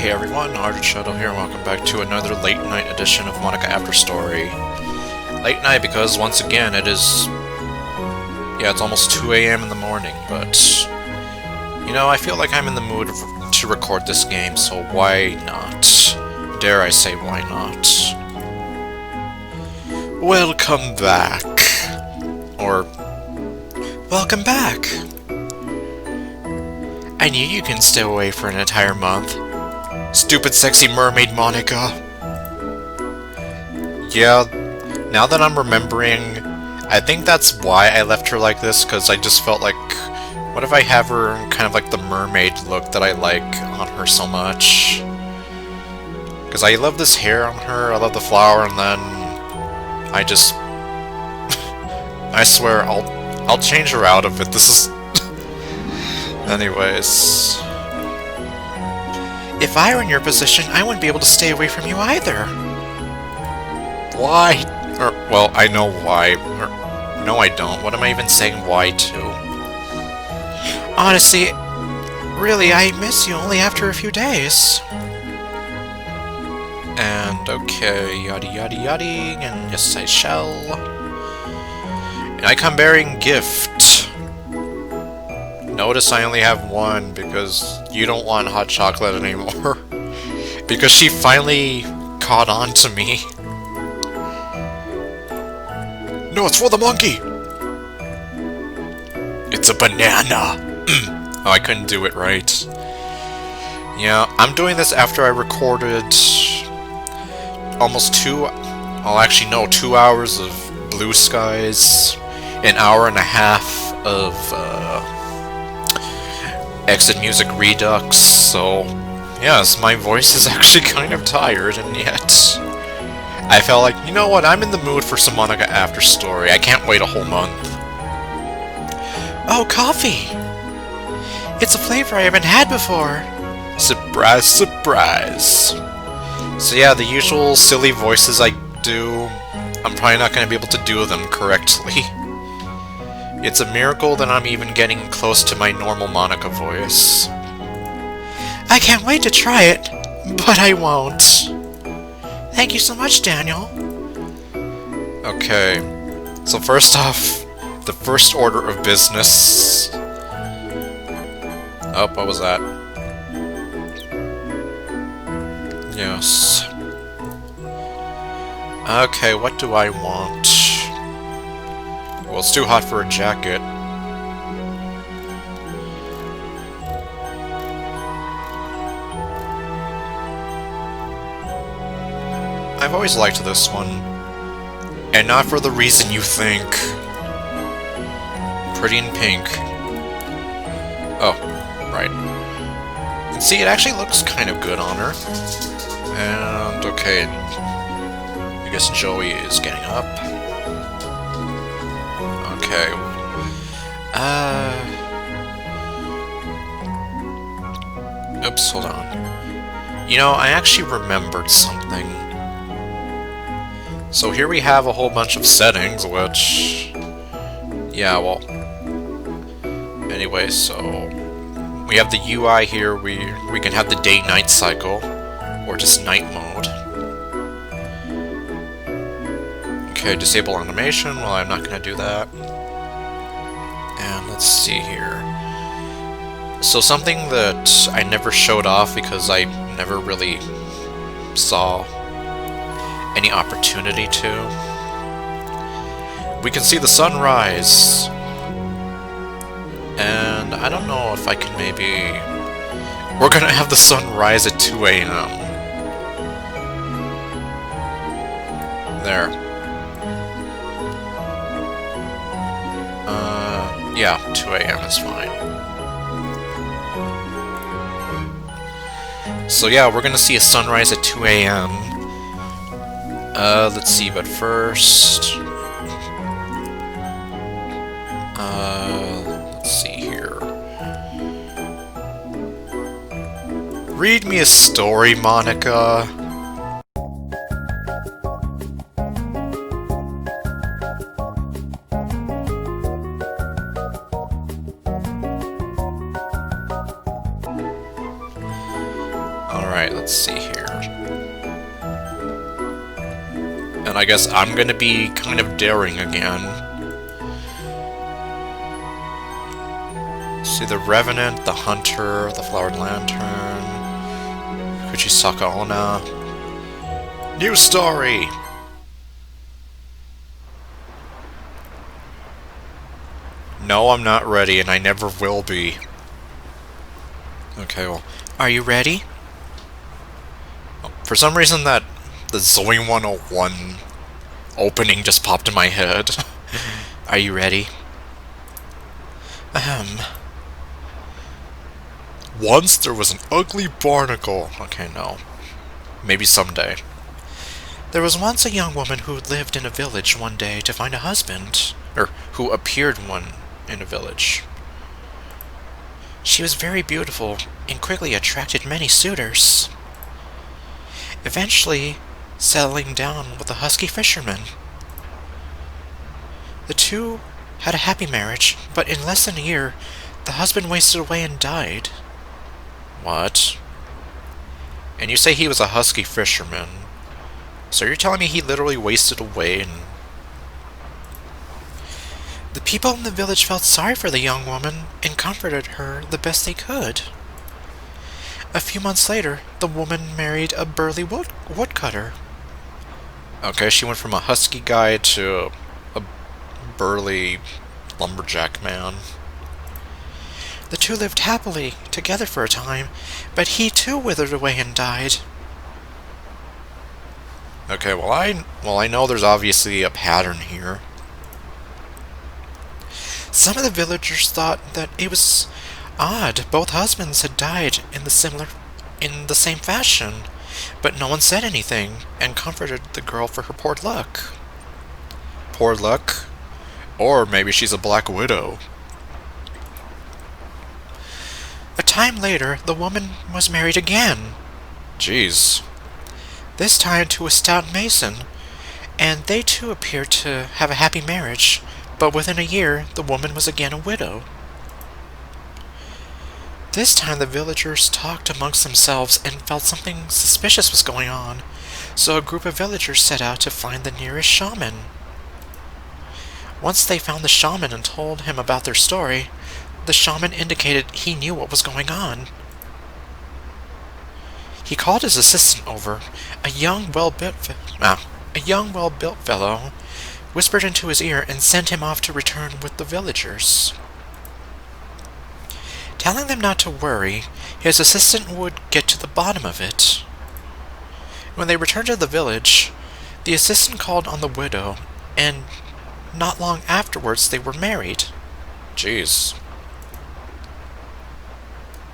Hey everyone, ArdrethShadow here, and welcome back to another late night edition of Monika After Story. Late night because, once again, it is... yeah, it's almost 2 a.m. in the morning, but... you know, I feel like I'm in the mood to record this game, so why not? Dare I say, why not? Welcome back. Or... welcome back. I knew you couldn't stay away for an entire month. Stupid sexy mermaid Monika. Yeah, now that I'm remembering, I think that's why I left her like this, because I just felt like, what if I have her kind of like the mermaid look that I like on her so much? Because I love this hair on her, I love the flower, and then I just... I swear, I'll change her out of it. This is... Anyways... if I were in your position, I wouldn't be able to stay away from you either. Why? Or, well, I know why. Or, no, I don't. What am I even saying why to? Honestly, really, I miss you only after a few days. And, okay, yada yada yada, and yes I shall. And I come bearing gift. Notice I only have one, because you don't want hot chocolate anymore. Because she finally caught on to me. No, it's for the monkey! It's a banana! Oh, I couldn't do it right. Yeah, I'm doing this after I recorded almost 2 hours of blue skies, an hour and a half of, Exit Music Redux, so yes, my voice is actually kind of tired, and yet I felt like, you know what, I'm in the mood for some Monika After Story. I can't wait a whole month. Oh, coffee! It's a flavor I haven't had before! Surprise, surprise! So yeah, the usual silly voices I do, I'm probably not going to be able to do them correctly. It's a miracle that I'm even getting close to my normal Monika voice. I can't wait to try it, but I won't. Thank you so much, Daniel. Okay, so first off, the first order of business... oh, what was that? Yes. Okay, what do I want? Well, it's too hot for a jacket. I've always liked this one. And not for the reason you think. Pretty in pink. Oh, right. And see, it actually looks kind of good on her. And, okay. I guess Joey is getting up. Okay. Oops, hold on. You know, I actually remembered something. So here we have a whole bunch of settings, which... yeah, well... anyway, so... we have the UI here, we can have the day-night cycle, or just night mode. Okay, disable animation, well, I'm not gonna do that. And let's see here. So something that I never showed off because I never really saw any opportunity to. We can see the sunrise. And I don't know if I can maybe... we're gonna have the sunrise at 2 a.m. There. Yeah, 2 a.m. is fine. So yeah, we're gonna see a sunrise at 2 a.m. Let's see, but first... let's see here. Read me a story, Monika. let's see here. And I guess I'm gonna be kind of daring again. See, the Revenant, the Hunter, the Flowered Lantern, Kuchisaka Onna. New story! No, I'm not ready, and I never will be. Okay, well, are you ready? Oh, for some reason the Zoe 101 opening just popped in my head. Are you ready? Once there was an ugly barnacle. Okay, no. Maybe someday. There was once a young woman who lived in a village one day to find a husband, or who appeared one in a village. She was very beautiful and quickly attracted many suitors, eventually settling down with a husky fisherman. The two had a happy marriage, but in less than a year, the husband wasted away and died. What? And you say he was a husky fisherman? So you're telling me he literally wasted away and... The people in the village felt sorry for the young woman and comforted her the best they could. A few months later, the woman married a burly woodcutter. Okay, she went from a husky guy to a burly lumberjack man. The two lived happily together for a time, but he too withered away and died. Okay, well I know there's obviously a pattern here. Some of the villagers thought that it was odd both husbands had died in the same fashion, but no one said anything and comforted the girl for her poor luck. Poor luck? Or maybe she's a black widow. A time later, the woman was married again. Jeez. This time to a stout mason, and they too appeared to have a happy marriage, but within a year, the woman was again a widow. This time the villagers talked amongst themselves and felt something suspicious was going on, so a group of villagers set out to find the nearest shaman. Once they found the shaman and told him about their story, the shaman indicated he knew what was going on. He called his assistant over, a young, well-built fellow, whispered into his ear and sent him off to return with the villagers. Telling them not to worry, his assistant would get to the bottom of it. When they returned to the village, the assistant called on the widow, and not long afterwards they were married. Jeez.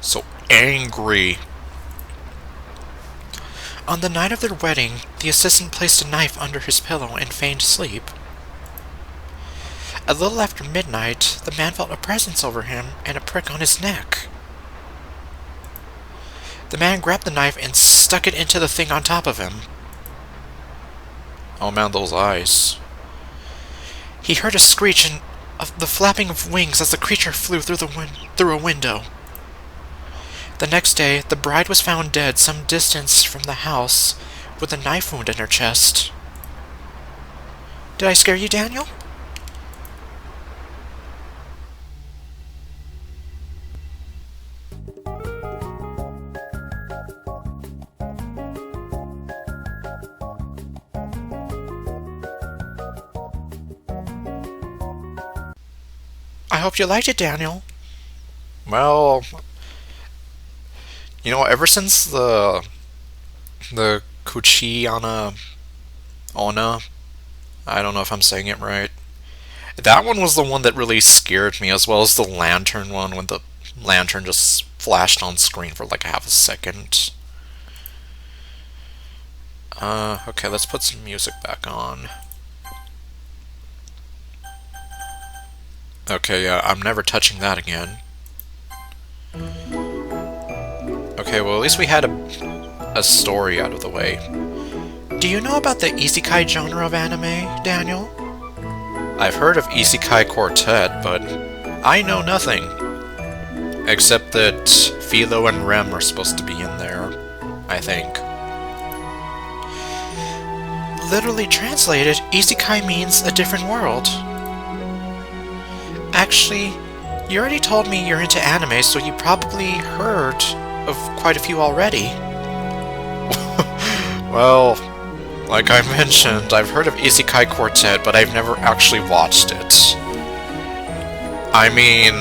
So angry. On the night of their wedding, the assistant placed a knife under his pillow and feigned sleep. A little after midnight, the man felt a presence over him and a prick on his neck. The man grabbed the knife and stuck it into the thing on top of him. Oh man, those eyes. He heard a screech and the flapping of wings as the creature flew through a window. The next day, the bride was found dead some distance from the house with a knife wound in her chest. Did I scare you, Daniel? I hope you liked it, Daniel. Well, you know, ever since the Kuchi Onna, I don't know if I'm saying it right. That one was the one that really scared me, as well as the lantern one, when the lantern just flashed on screen for like half a second. Okay, let's put some music back on. Okay, yeah, I'm never touching that again. Okay, well, at least we had a story out of the way. Do you know about the isekai genre of anime, Daniel? I've heard of Isekai Quartet, but I know nothing. Except that Philo and Rem are supposed to be in there. I think. Literally translated, isekai means a different world. Actually, you already told me you're into anime, so you probably heard of quite a few already. Well, like I mentioned, I've heard of Isekai Quartet, but I've never actually watched it. I mean,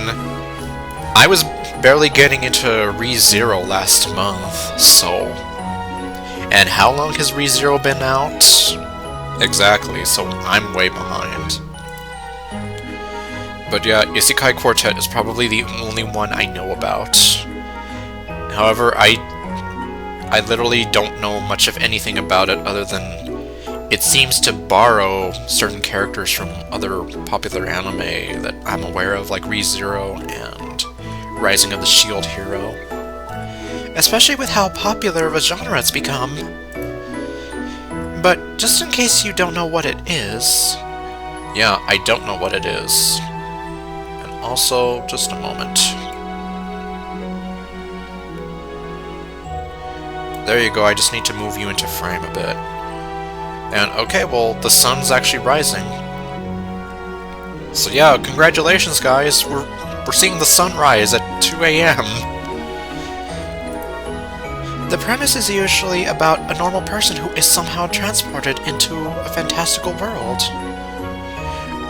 I was barely getting into ReZero last month, so... And how long has ReZero been out? Exactly, so I'm way behind. But yeah, Isekai Quartet is probably the only one I know about. However, I literally don't know much of anything about it other than it seems to borrow certain characters from other popular anime that I'm aware of, like ReZero and Rising of the Shield Hero. Especially with how popular of a genre it's become. But just in case you don't know what it is... Yeah, I don't know what it is. And also, just a moment. There you go, I just need to move you into frame a bit. And okay, well, the sun's actually rising. So yeah, congratulations guys, we're seeing the sun rise at 2 AM. The premise is usually about a normal person who is somehow transported into a fantastical world.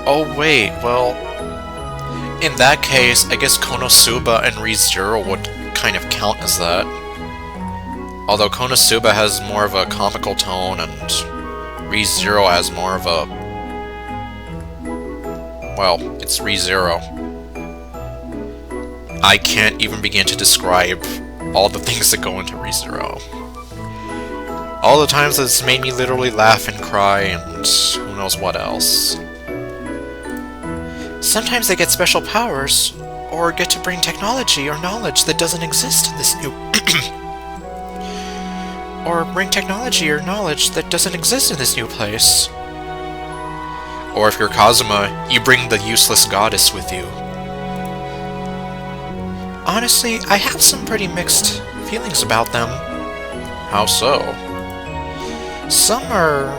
Oh wait, well... In that case, I guess Konosuba and ReZero would kind of count as that. Although Konosuba has more of a comical tone, and ReZero has more of a... Well, it's ReZero. I can't even begin to describe all the things that go into ReZero. All the times that it's made me literally laugh and cry, and who knows what else. Sometimes they get special powers, or get to bring technology or knowledge that doesn't exist in this new... or bring technology or knowledge that doesn't exist in this new place. Or if you're Kazuma, you bring the useless goddess with you. Honestly, I have some pretty mixed feelings about them. How so? Some are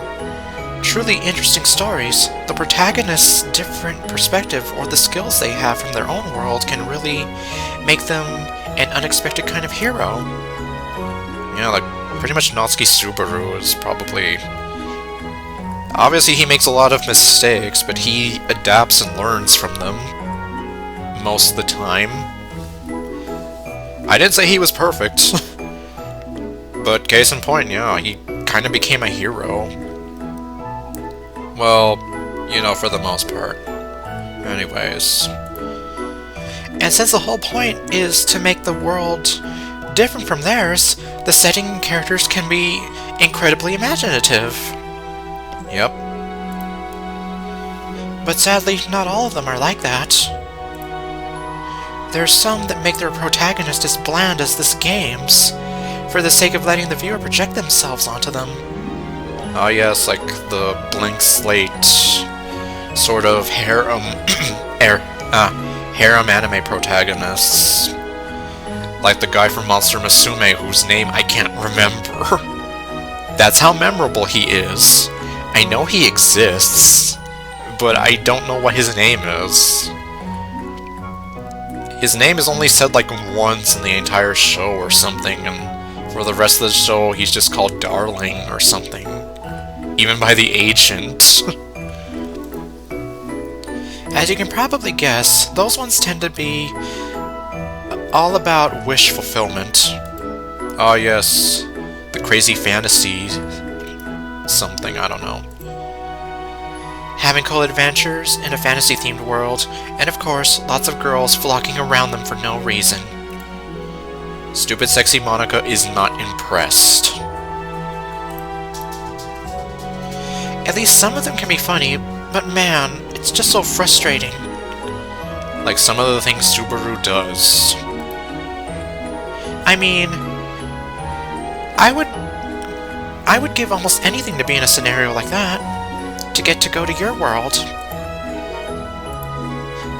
truly interesting stories. The protagonist's different perspective or the skills they have from their own world can really make them an unexpected kind of hero. Yeah, like pretty much Natsuki Subaru is probably... Obviously he makes a lot of mistakes, but he adapts and learns from them. Most of the time. I didn't say he was perfect. But case in point, yeah, he kind of became a hero. Well, you know, for the most part. Anyways. And since the whole point is to make the world different from theirs, the setting and characters can be incredibly imaginative. Yep. But sadly, not all of them are like that. There are some that make their protagonist as bland as this game's, for the sake of letting the viewer project themselves onto them. Oh yes, like the blank slate sort of harem anime protagonists. Like the guy from Monster Musume whose name I can't remember. That's how memorable he is. I know he exists, but I don't know what his name is. His name is only said like once in the entire show or something, and for the rest of the show he's just called Darling or something. Even by the agent. As you can probably guess, those ones tend to be all about wish fulfillment. Oh yes, the crazy fantasy something, I don't know. Having cool adventures in a fantasy-themed world, and of course, lots of girls flocking around them for no reason. Stupid sexy Monika is not impressed. At least some of them can be funny, but man, it's just so frustrating. Like some of the things Subaru does. I mean, I would give almost anything to be in a scenario like that. To get to go to your world.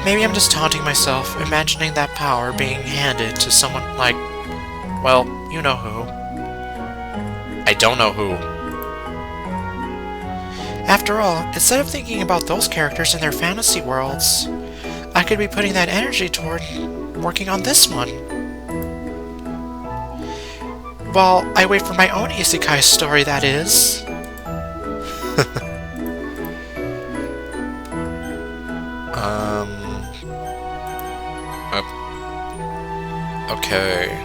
Maybe I'm just taunting myself, imagining that power being handed to someone like, well, you know who. I don't know who. After all, instead of thinking about those characters in their fantasy worlds, I could be putting that energy toward working on this one. While I wait for my own isekai story, that is. Okay.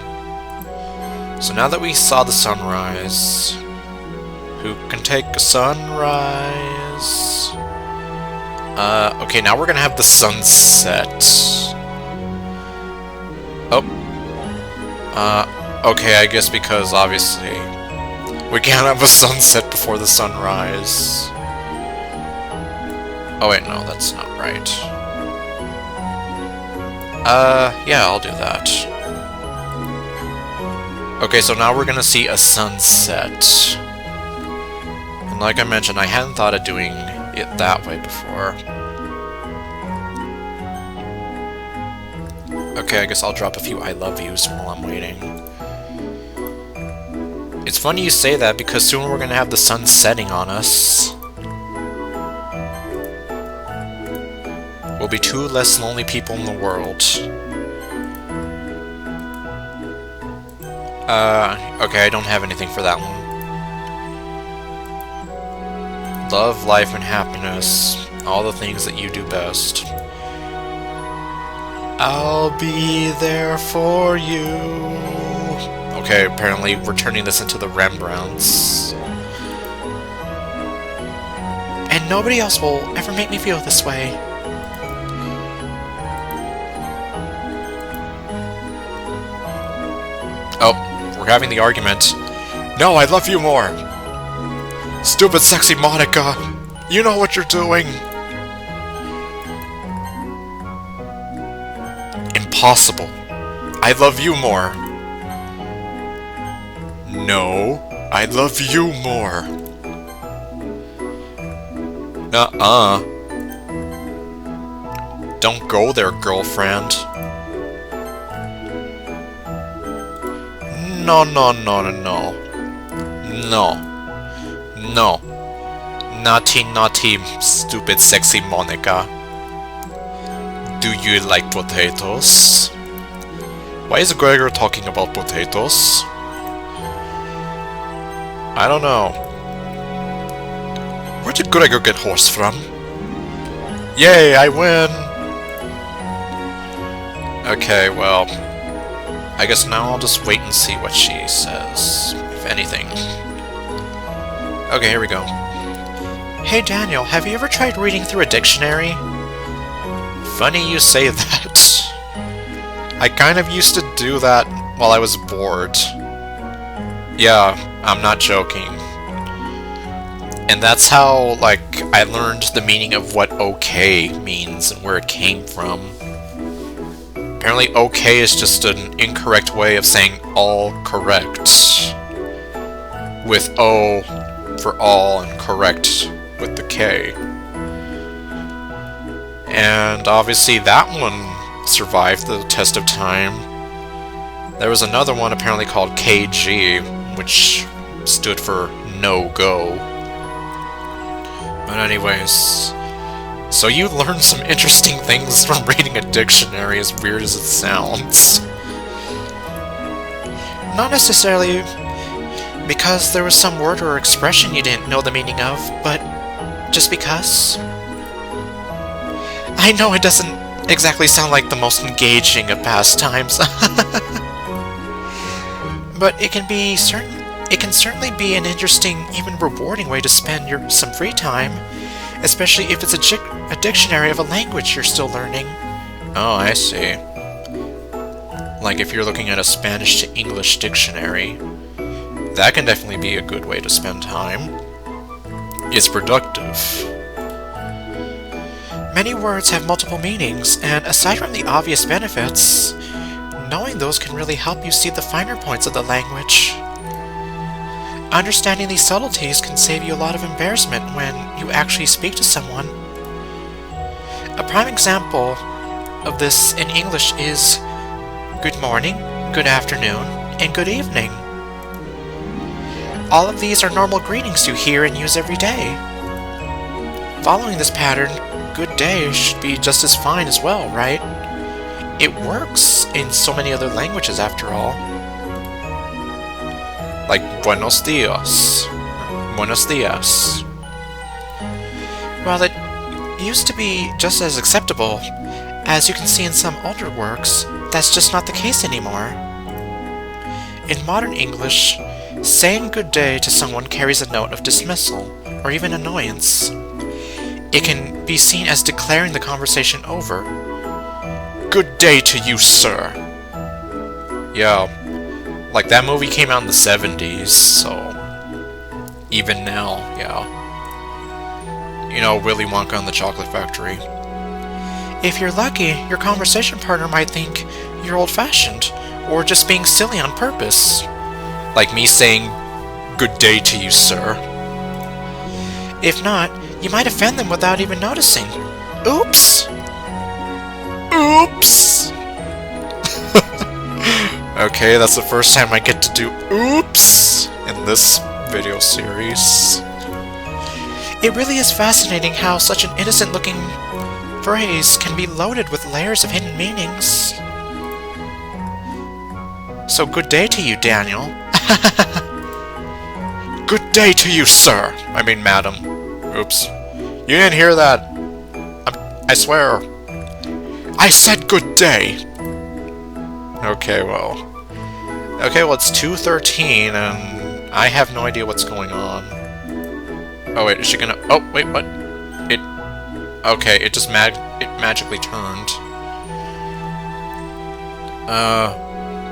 So now that we saw the sunrise, who can take a sunrise? Okay, now we're gonna have the sunset. Oh. Okay, I guess because, obviously, we can't have a sunset before the sunrise. Oh wait, no, that's not right. Yeah, I'll do that. Okay, so now we're gonna see a sunset. And like I mentioned, I hadn't thought of doing it that way before. Okay, I guess I'll drop a few I love yous while I'm waiting. It's funny you say that because soon we're gonna have the sun setting on us. We'll be 2 less lonely people in the world. Okay, I don't have anything for that one. Love, life, and happiness. All the things that you do best. I'll be there for you. Okay, apparently we're turning this into the Rembrandts. And nobody else will ever make me feel this way. Oh, we're having the argument. No, I love you more! Stupid sexy Monika! You know what you're doing! Impossible. I love you more. No, I love you more. Nuh-uh. Don't go there, girlfriend. No, no, no, no, no. No. No. Naughty, naughty, stupid, sexy Monika. Do you like potatoes? Why is Gregor talking about potatoes? I don't know. Where did Gregor get horse from? Yay, I win! Okay, well, I guess now I'll just wait and see what she says, if anything. Okay, here we go. Hey Daniel, have you ever tried reading through a dictionary? Funny you say that. I kind of used to do that while I was bored. Yeah, I'm not joking. And that's how, like, I learned the meaning of what okay means and where it came from. Apparently okay is just an incorrect way of saying all correct. With O for all and correct with the K. And obviously that one survived the test of time. There was another one apparently called KG, which stood for no go. But anyways, so you learned some interesting things from reading a dictionary, as weird as it sounds. Not necessarily because there was some word or expression you didn't know the meaning of, but just because. I know it doesn't exactly sound like the most engaging of pastimes, but it can certainly be an interesting, even rewarding way to spend some free time, especially if it's a dictionary of a language you're still learning. Oh, I see. Like if you're looking at a Spanish to English dictionary, that can definitely be a good way to spend time. It's productive. Many words have multiple meanings, and aside from the obvious benefits, knowing those can really help you see the finer points of the language. Understanding these subtleties can save you a lot of embarrassment when you actually speak to someone. A prime example of this in English is good morning, good afternoon, and good evening. All of these are normal greetings you hear and use every day. Following this pattern, good day should be just as fine as well, right? It works in so many other languages after all. Like buenos dias. Buenos dias. Well, it used to be just as acceptable. As you can see in some older works, that's just not the case anymore. In modern English, saying good day to someone carries a note of dismissal, or even annoyance. It can be seen as declaring the conversation over. Good day to you, sir. Yeah, like that movie came out in the 70s, so even now, yeah. You know, Willy Wonka and the Chocolate Factory. If you're lucky, your conversation partner might think you're old-fashioned, or just being silly on purpose. Like me saying, good day to you, sir. If not, you might offend them without even noticing. Oops! Oops! Okay, that's the first time I get to do oops in this video series. It really is fascinating how such an innocent-looking phrase can be loaded with layers of hidden meanings. So good day to you, Daniel. Good day to you, sir. I mean, madam. Oops. You didn't hear that. I swear. I said good day. Okay, well, it's 2:13, and I have no idea what's going on. Oh, wait, is she gonna... Oh, wait, what? Okay, it just magically turned.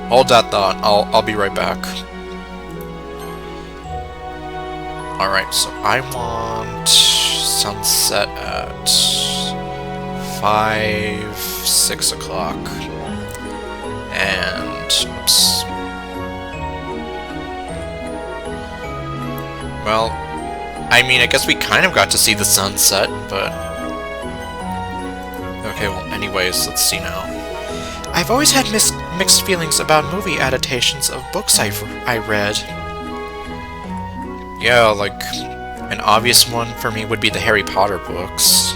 Hold that thought. I'll be right back. Alright, so I want sunset at 6 o'clock. And, oops. Well, I mean, I guess we kind of got to see the sunset, but... Okay, well, anyways, let's see now. I've always had mixed feelings about movie adaptations of books I read. Yeah, like, an obvious one for me would be the Harry Potter books.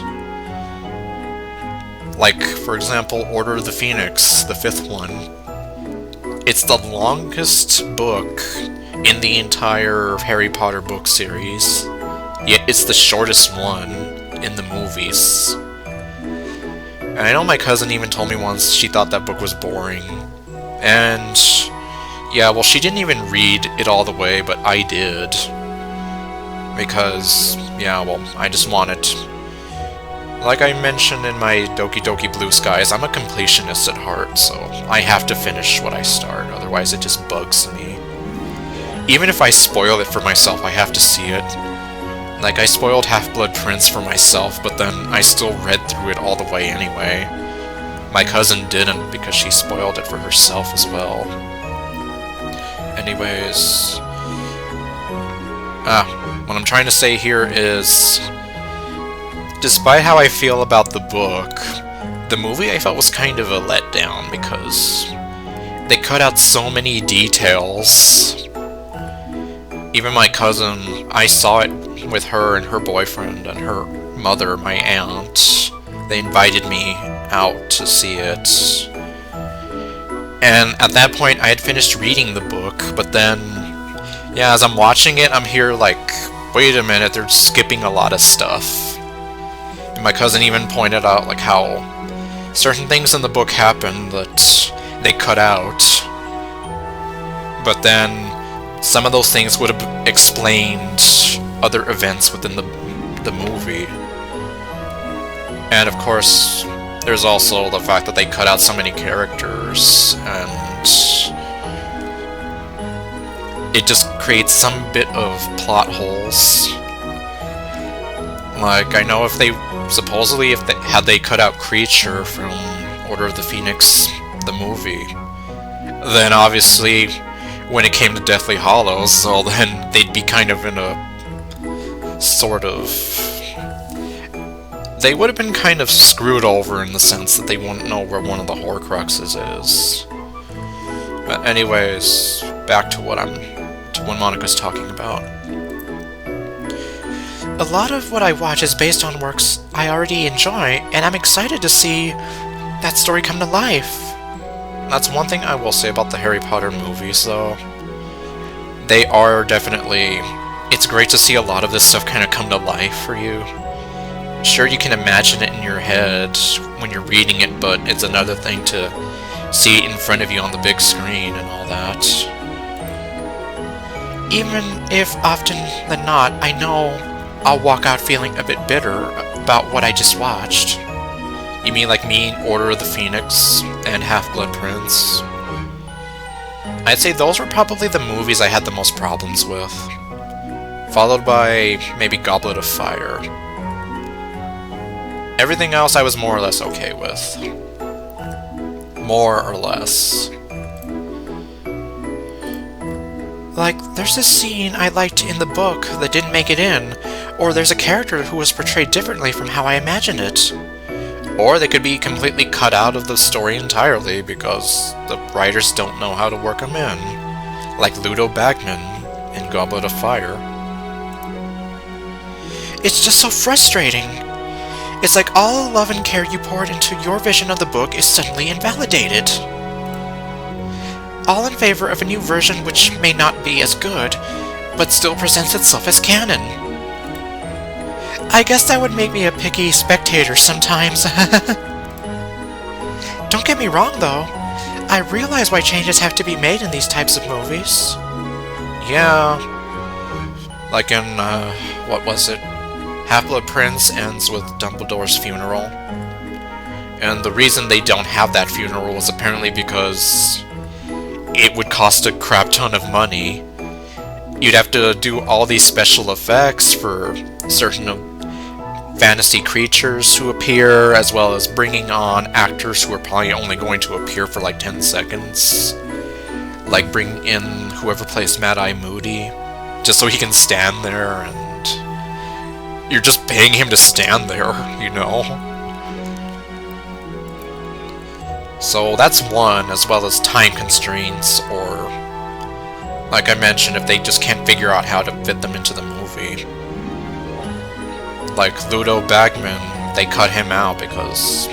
Like, for example, Order of the Phoenix, the 5th one. It's the longest book in the entire Harry Potter book series, yet it's the shortest one in the movies. And I know my cousin even told me once she thought that book was boring. And, yeah, well, she didn't even read it all the way, but I did. Because, yeah, well, I just wanted... Like I mentioned in my Doki Doki Blue Skies, I'm a completionist at heart, so I have to finish what I start, otherwise it just bugs me. Even if I spoil it for myself, I have to see it. Like, I spoiled Half-Blood Prince for myself, but then I still read through it all the way anyway. My cousin didn't, because she spoiled it for herself as well. Anyways... what I'm trying to say here is... Despite how I feel about the book, the movie I felt was kind of a letdown, because they cut out so many details. Even my cousin, I saw it with her and her boyfriend and her mother, my aunt. They invited me out to see it. And at that point, I had finished reading the book, but then, yeah, as I'm watching it, I'm here like, wait a minute, they're skipping a lot of stuff. And my cousin even pointed out like how certain things in the book happen that they cut out. But then some of those things would have explained other events within the movie. And of course, there's also the fact that they cut out so many characters, and it just creates some bit of plot holes. Like, I know if they had they cut out Creature from Order of the Phoenix, the movie, then obviously when it came to Deathly Hallows, well, then they'd be kind of in a sort of... They would have been kind of screwed over in the sense that they wouldn't know where one of the Horcruxes is. But anyways, back to what I'm to what Monika's talking about. A lot of what I watch is based on works I already enjoy, and I'm excited to see that story come to life. That's one thing I will say about the Harry Potter movies, though. They are definitely... It's great to see a lot of this stuff kind of come to life for you. Sure, you can imagine it in your head when you're reading it, but it's another thing to see it in front of you on the big screen and all that. Even if often than not, I know I'll walk out feeling a bit bitter about what I just watched. You mean like me in Order of the Phoenix and Half-Blood Prince? I'd say those were probably the movies I had the most problems with. Followed by maybe Goblet of Fire. Everything else I was more or less okay with. More or less. Like, there's a scene I liked in the book that didn't make it in, or there's a character who was portrayed differently from how I imagined it. Or they could be completely cut out of the story entirely because the writers don't know how to work them in. Like Ludo Bagman in Goblet of Fire. It's just so frustrating. It's like all the love and care you poured into your vision of the book is suddenly invalidated. All in favor of a new version which may not be as good, but still presents itself as canon. I guess that would make me a picky spectator sometimes. Don't get me wrong though, I realize why changes have to be made in these types of movies. Yeah, like in, what was it? Half-Blood Prince ends with Dumbledore's funeral. And the reason they don't have that funeral was apparently because it would cost a crap ton of money. You'd have to do all these special effects for certain fantasy creatures who appear, as well as bringing on actors who are probably only going to appear for like 10 seconds. Like bring in whoever plays Mad-Eye Moody, just so he can stand there, and you're just paying him to stand there, you know? So that's one, as well as time constraints, or, like I mentioned, if they just can't figure out how to fit them into the movie. Like Ludo Bagman, they cut him out because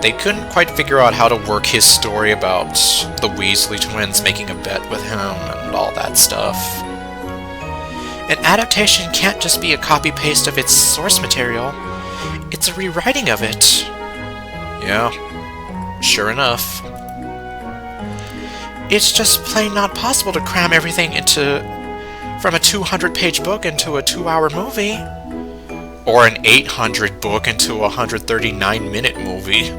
they couldn't quite figure out how to work his story about the Weasley twins making a bet with him and all that stuff. An adaptation can't just be a copy-paste of its source material. It's a rewriting of it. Yeah, sure enough. It's just plain not possible to cram everything from a 200-page book into a 2-hour movie. Or an 800 book into a 139-minute movie.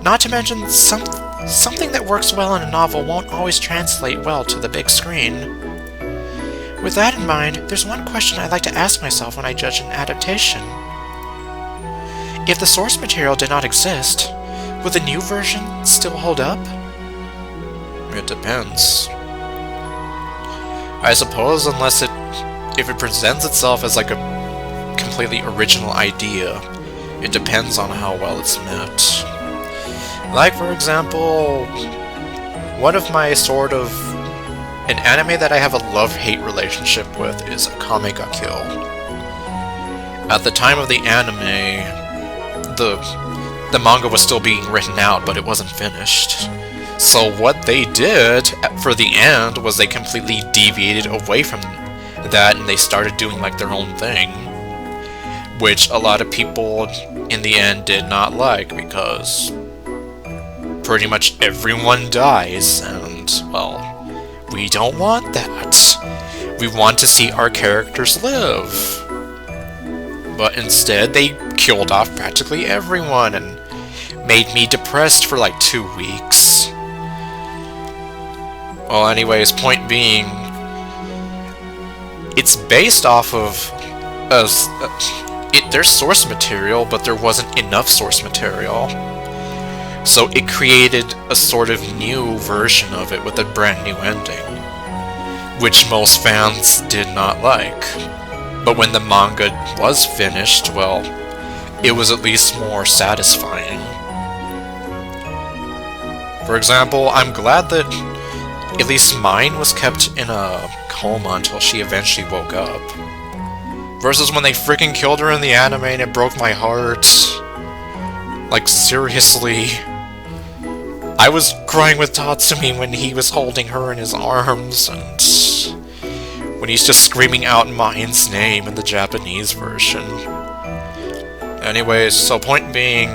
Not to mention, something that works well in a novel won't always translate well to the big screen. With that in mind, there's one question I like to ask myself when I judge an adaptation. If the source material did not exist, would the new version still hold up? It depends. I suppose if it presents itself as like a completely original idea, it depends on how well it's met. Like, for example, one of my an anime that I have a love-hate relationship with is Akame Ga Kill. At the time of the anime, the manga was still being written out, but it wasn't finished. So what they did for the end was they completely deviated away from that, and they started doing like their own thing, which a lot of people in the end did not like, because pretty much everyone dies, and, well, we don't want that. We want to see our characters live. But instead, they killed off practically everyone, and made me depressed for like 2 weeks. Well, anyways, point being, it's based off of there's source material, but there wasn't enough source material. So it created a sort of new version of it with a brand new ending, which most fans did not like. But when the manga was finished, well, it was at least more satisfying. For example, I'm glad that At least mine was kept in a coma until she eventually woke up. Versus when they freaking killed her in the anime and it broke my heart. Like, seriously. I was crying with Tatsumi when he was holding her in his arms, and when he's just screaming out Mine's name in the Japanese version. Anyways, so point being,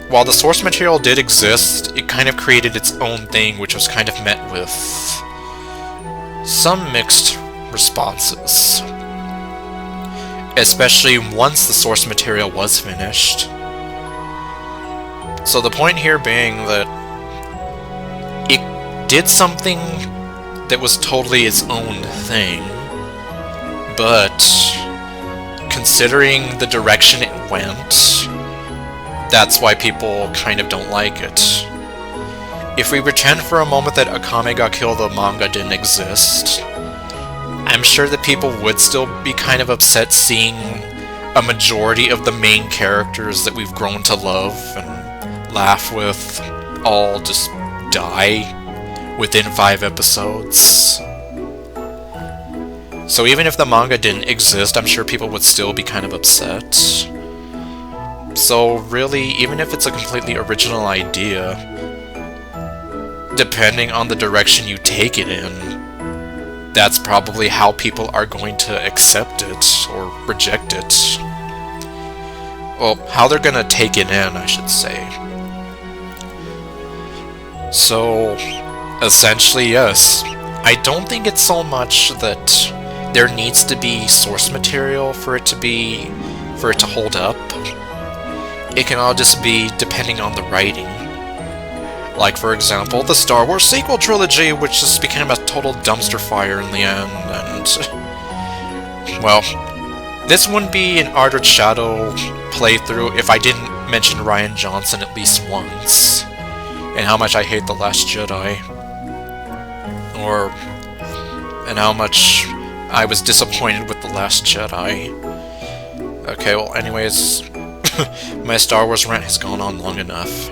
while the source material did exist, it kind of created its own thing, which was kind of met with some mixed responses. Especially once the source material was finished. So the point here being that it did something that was totally its own thing, but considering the direction it went, that's why people kind of don't like it. If we pretend for a moment that Akame Ga Kill the manga didn't exist, I'm sure that people would still be kind of upset seeing a majority of the main characters that we've grown to love and laugh with all just die within 5 episodes. So even if the manga didn't exist, I'm sure people would still be kind of upset. So really, even if it's a completely original idea, depending on the direction you take it in, that's probably how people are going to accept it or reject it. Well, how they're gonna take it in, I should say. So, essentially, yes. I don't think it's so much that there needs to be source material for it to hold up. It can all just be depending on the writing. Like, for example, the Star Wars sequel trilogy, which just became a total dumpster fire in the end, and... well, this wouldn't be an Ardred playthrough if I didn't mention Rian Johnson at least once, and how much I hate The Last Jedi, and how much I was disappointed with The Last Jedi. Okay, well, anyways, my Star Wars rant has gone on long enough.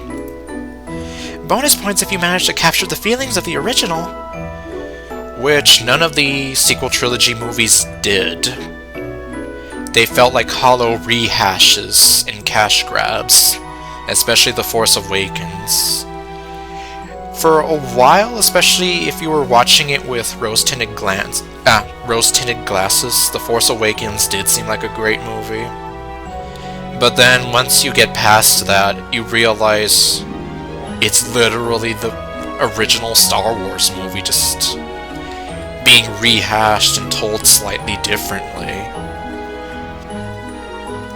Bonus points if you manage to capture the feelings of the original, which none of the sequel trilogy movies did. They felt like hollow rehashes and cash grabs, especially The Force Awakens. For a while, especially if you were watching it with rose-tinted glasses, The Force Awakens did seem like a great movie. But then once you get past that, you realize it's literally the original Star Wars movie, just being rehashed and told slightly differently.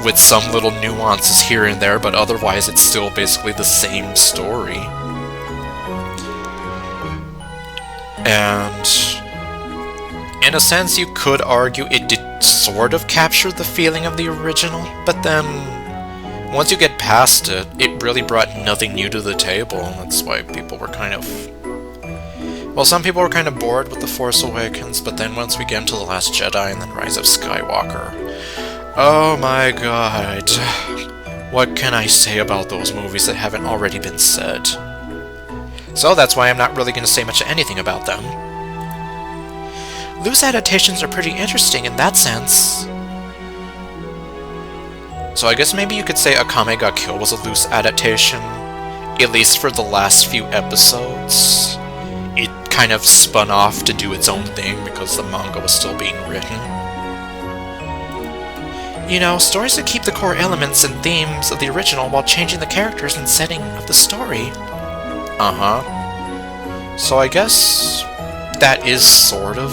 With some little nuances here and there, but otherwise it's still basically the same story. And in a sense, you could argue it did sort of capture the feeling of the original, but then once you get past it, it really brought nothing new to the table, and that's why people were kind of... well, some people were kind of bored with The Force Awakens, but then once we get into The Last Jedi and then Rise of Skywalker, oh my god, what can I say about those movies that haven't already been said? So that's why I'm not really going to say much of anything about them. Loose adaptations are pretty interesting in that sense. So I guess maybe you could say Akame Ga Kill was a loose adaptation, at least for the last few episodes. It kind of spun off to do its own thing because the manga was still being written. You know, stories that keep the core elements and themes of the original while changing the characters and setting of the story. Uh-huh. So I guess that is sort of...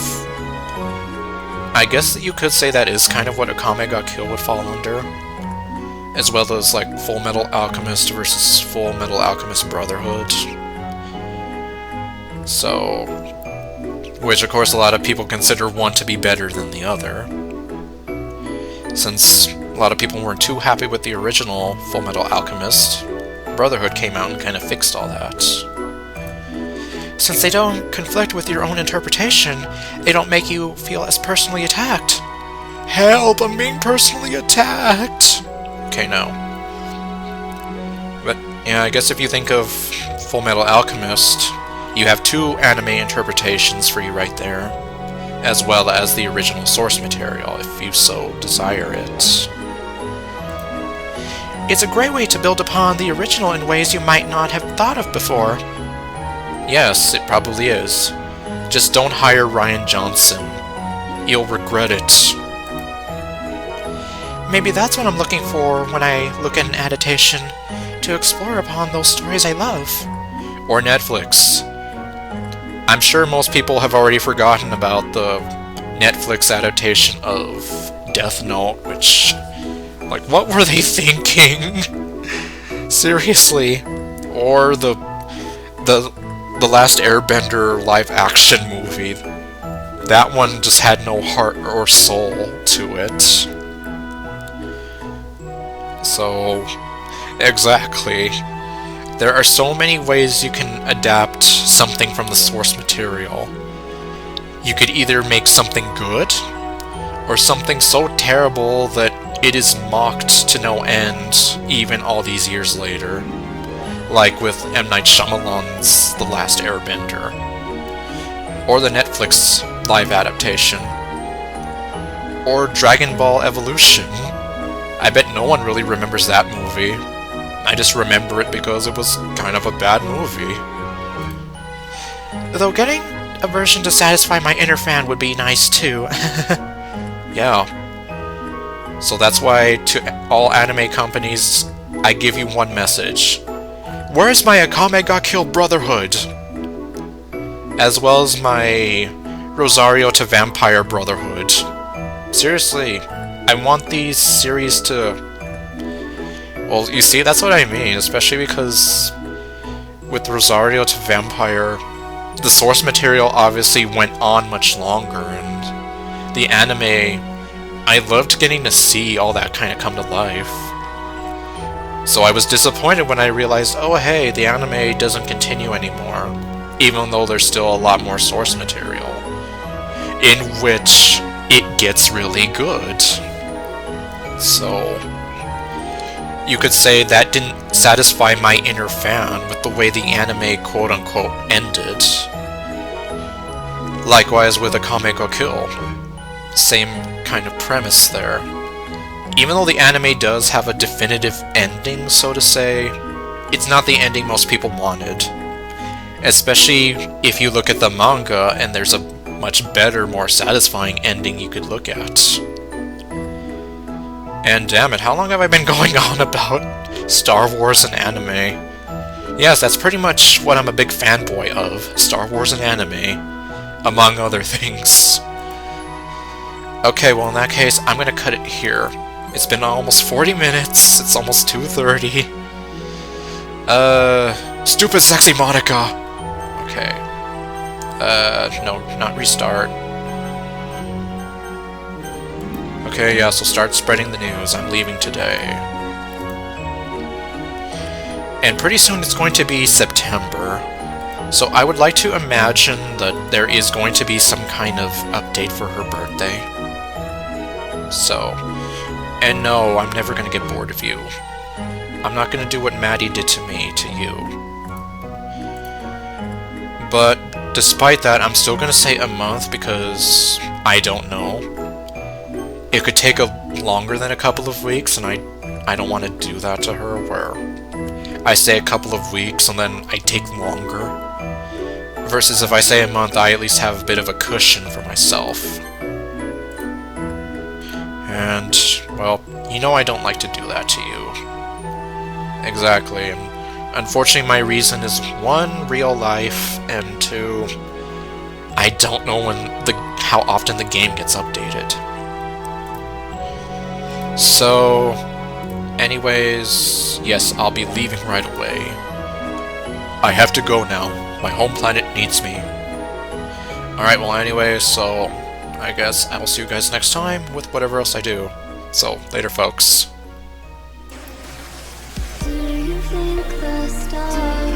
I guess that you could say that is kind of what Akame Ga Kill would fall under. As well as, like, Full Metal Alchemist versus Full Metal Alchemist Brotherhood. So... which, of course, a lot of people consider one to be better than the other. Since a lot of people weren't too happy with the original Full Metal Alchemist, Brotherhood came out and kind of fixed all that. Since they don't conflict with your own interpretation, they don't make you feel as personally attacked. Help, I'm being personally attacked! Okay, no. But, yeah, I guess if you think of Full Metal Alchemist, You have 2 anime interpretations for you right there, as well as the original source material, if you so desire it. It's a great way to build upon the original in ways you might not have thought of before. Yes, it probably is. Just don't hire Ryan Johnson. You'll regret it. Maybe that's what I'm looking for when I look at an adaptation, to explore upon those stories I love. Or Netflix. I'm sure most people have already forgotten about the Netflix adaptation of Death Note, which... like, what were they thinking? Seriously. Or the Last Airbender live-action movie. That one just had no heart or soul to it. So, exactly. There are so many ways you can adapt something from the source material. You could either make something good, or something so terrible that it is mocked to no end, even all these years later. Like with M. Night Shyamalan's The Last Airbender. Or the Netflix live adaptation. Or Dragon Ball Evolution. I bet no one really remembers that movie. I just remember it because it was kind of a bad movie. Though getting a version to satisfy my inner fan would be nice too. Yeah. So that's why, to all anime companies, I give you one message. Where's my Akame Ga Kill Brotherhood? As well as my Rosario to Vampire Brotherhood. Seriously, I want these series to... well, you see, that's what I mean, especially because with Rosario to Vampire, the source material obviously went on much longer, and the anime, I loved getting to see all that kind of come to life. So I was disappointed when I realized, oh hey, the anime doesn't continue anymore, even though there's still a lot more source material, in which it gets really good. So, you could say that didn't satisfy my inner fan with the way the anime quote-unquote ended. Likewise with Akame Ga Kill. Same kind of premise there. Even though the anime does have a definitive ending, so to say, it's not the ending most people wanted. Especially if you look at the manga and there's a much better, more satisfying ending you could look at. And damn it, how long have I been going on about Star Wars and anime? Yes, that's pretty much what I'm a big fanboy of, Star Wars and anime, among other things. Okay, well in that case, I'm gonna cut it here. It's been almost 40 minutes, it's almost 2:30. Stupid sexy Monika! Okay. No, not restart. Okay, yeah, so start spreading the news. I'm leaving today. And pretty soon it's going to be September. So I would like to imagine that there is going to be some kind of update for her birthday. So, and no, I'm never going to get bored of you. I'm not going to do what Maddie did to me, to you. But despite that, I'm still going to say a month because I don't know. It could take longer than a couple of weeks, and I don't want to do that to her, where I say a couple of weeks and then I take longer. Versus if I say a month, I at least have a bit of a cushion for myself. And, well, you know I don't like to do that to you. Exactly. And unfortunately, my reason is 1, real life, and 2, I don't know how often the game gets updated. So, anyways, yes, I'll be leaving right away. I have to go now. My home planet needs me. Alright, well anyways, so I guess I will see you guys next time with whatever else I do. So, later folks. Do you think the stars